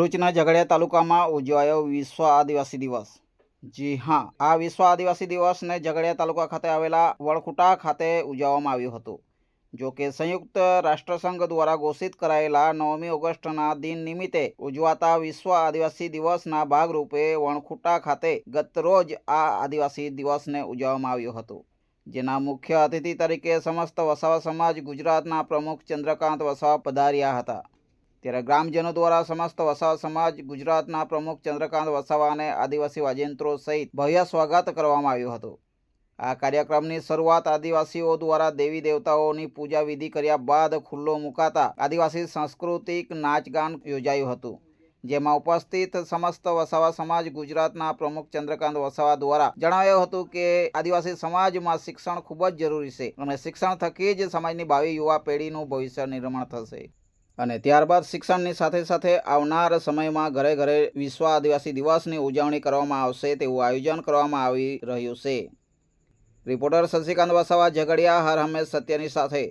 ભરૂચના ઝઘડિયા તાલુકામાં ઉજવાયો વિશ્વ આદિવાસી દિવસ। જી હા, આ વિશ્વ આદિવાસી દિવસને ઝઘડિયા તાલુકા ખાતે આવેલા વળખુટા ખાતે ઉજવવામાં આવ્યો હતો। જો કે સંયુક્ત રાષ્ટ્રસંઘ દ્વારા ઘોષિત કરાયેલા 9મી ઓગસ્ટના દિન નિમિત્તે ઉજવાતા વિશ્વ આદિવાસી દિવસના ભાગરૂપે વણખુટા ખાતે ગતરોજ આ આદિવાસી દિવસને ઉજવવામાં આવ્યો હતો, જેના મુખ્ય અતિથિ તરીકે સમસ્ત વસાવા સમાજ ગુજરાતના પ્રમુખ ચંદ્રકાંત વસાવા પધાર્યા હતા। ત્યારે ગ્રામજનો દ્વારા સમસ્ત વસાવા સમાજ ગુજરાતના પ્રમુખ ચંદ્રકાંત વસાવાને આદિવાસી વાજિંત્રો સહિત ભવ્ય સ્વાગત કરવામાં આવ્યું હતું। આ કાર્યક્રમની શરૂઆત આદિવાસીઓ દ્વારા દેવી દેવતાઓની પૂજા વિધિ કર્યા બાદ ખુલ્લો મુકાતા આદિવાસી સાંસ્કૃતિક નાચગાન યોજાયું હતું, જેમાં ઉપસ્થિત સમસ્ત વસાવા સમાજ ગુજરાતના પ્રમુખ ચંદ્રકાંત વસાવા દ્વારા જણાવ્યું હતું કે આદિવાસી સમાજમાં શિક્ષણ ખૂબ જ જરૂરી છે અને શિક્ષણ થકી જ સમાજની ભાવિ યુવા પેઢીનું ભવિષ્ય નિર્માણ થશે અને ત્યારબાદ શિક્ષણની સાથે સાથે આવનાર સમયમાં ઘરે ઘરે વિશ્વ આદિવાસી દિવસની ઉજવણી કરવામાં આવશે તેવું આયોજન કરવામાં આવી રહ્યું છે। રિપોર્ટર શશિકાંત વસાવા, ઝઘડિયા, હર હંમેશ સત્યની સાથે।